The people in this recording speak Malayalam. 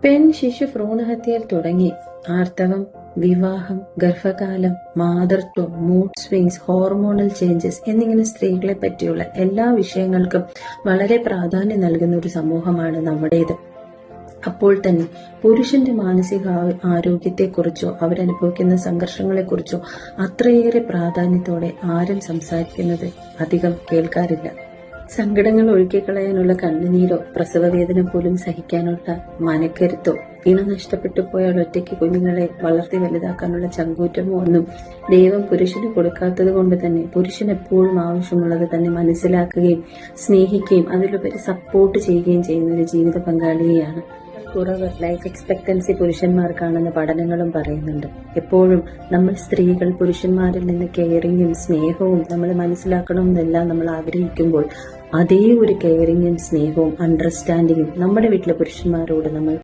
ശിശു ഭ്രൂണഹത്യയിൽ തുടങ്ങി ആർത്തവം, വിവാഹം, ഗർഭകാലം, മാതൃത്വം, മൂഡ് സ്വിങ്സ്, ഹോർമോണൽ ചേഞ്ചസ് എന്നിങ്ങനെ സ്ത്രീകളെ പറ്റിയുള്ള എല്ലാ വിഷയങ്ങൾക്കും വളരെ പ്രാധാന്യം നൽകുന്ന ഒരു സമൂഹമാണ് നമ്മുടേത്. അപ്പോൾ തന്നെ പുരുഷന്റെ മാനസിക ആരോഗ്യത്തെക്കുറിച്ചോ അവരനുഭവിക്കുന്ന സംഘർഷങ്ങളെക്കുറിച്ചോ അത്രയേറെ പ്രാധാന്യത്തോടെ ആരും സംസാരിക്കുന്നത് അധികം കേൾക്കാറില്ല. സങ്കടങ്ങൾ ഒഴുക്കിക്കളയാനുള്ള കണ്ണുനീരോ പ്രസവവേദന പോലും സഹിക്കാനുള്ള മനക്കരുത്തോ ഇണ നഷ്ടപ്പെട്ടു പോയാൽ ഒറ്റയ്ക്ക് കുഞ്ഞുങ്ങളെ വളർത്തി വലുതാക്കാനുള്ള ചങ്കൂറ്റമോ ഒന്നും ദൈവം പുരുഷന് കൊടുക്കാത്തത് കൊണ്ട് തന്നെ പുരുഷൻ എപ്പോഴും ആവശ്യമുള്ളത് തന്നെ മനസ്സിലാക്കുകയും സ്നേഹിക്കുകയും അതിലുപരി സപ്പോർട്ട് ചെയ്യുകയും ചെയ്യുന്ന ഒരു ജീവിത പങ്കാളിയെയാണ്. കുറവ് ലൈഫ് എക്സ്പെക്ടൻസി പുരുഷന്മാർക്കാണെന്ന് പഠനങ്ങളും പറയുന്നുണ്ട്. എപ്പോഴും നമ്മൾ സ്ത്രീകൾ പുരുഷന്മാരിൽ നിന്ന് കെയറിങ്ങും സ്നേഹവും നമ്മൾ മനസ്സിലാക്കണമെന്നെല്ലാം നമ്മൾ ആഗ്രഹിക്കുമ്പോൾ അതേ ഒരു കെയറിങ്ങും സ്നേഹവും അണ്ടർസ്റ്റാൻഡിങ്ങും നമ്മുടെ വീട്ടിലെ പുരുഷന്മാരോട് നമ്മൾ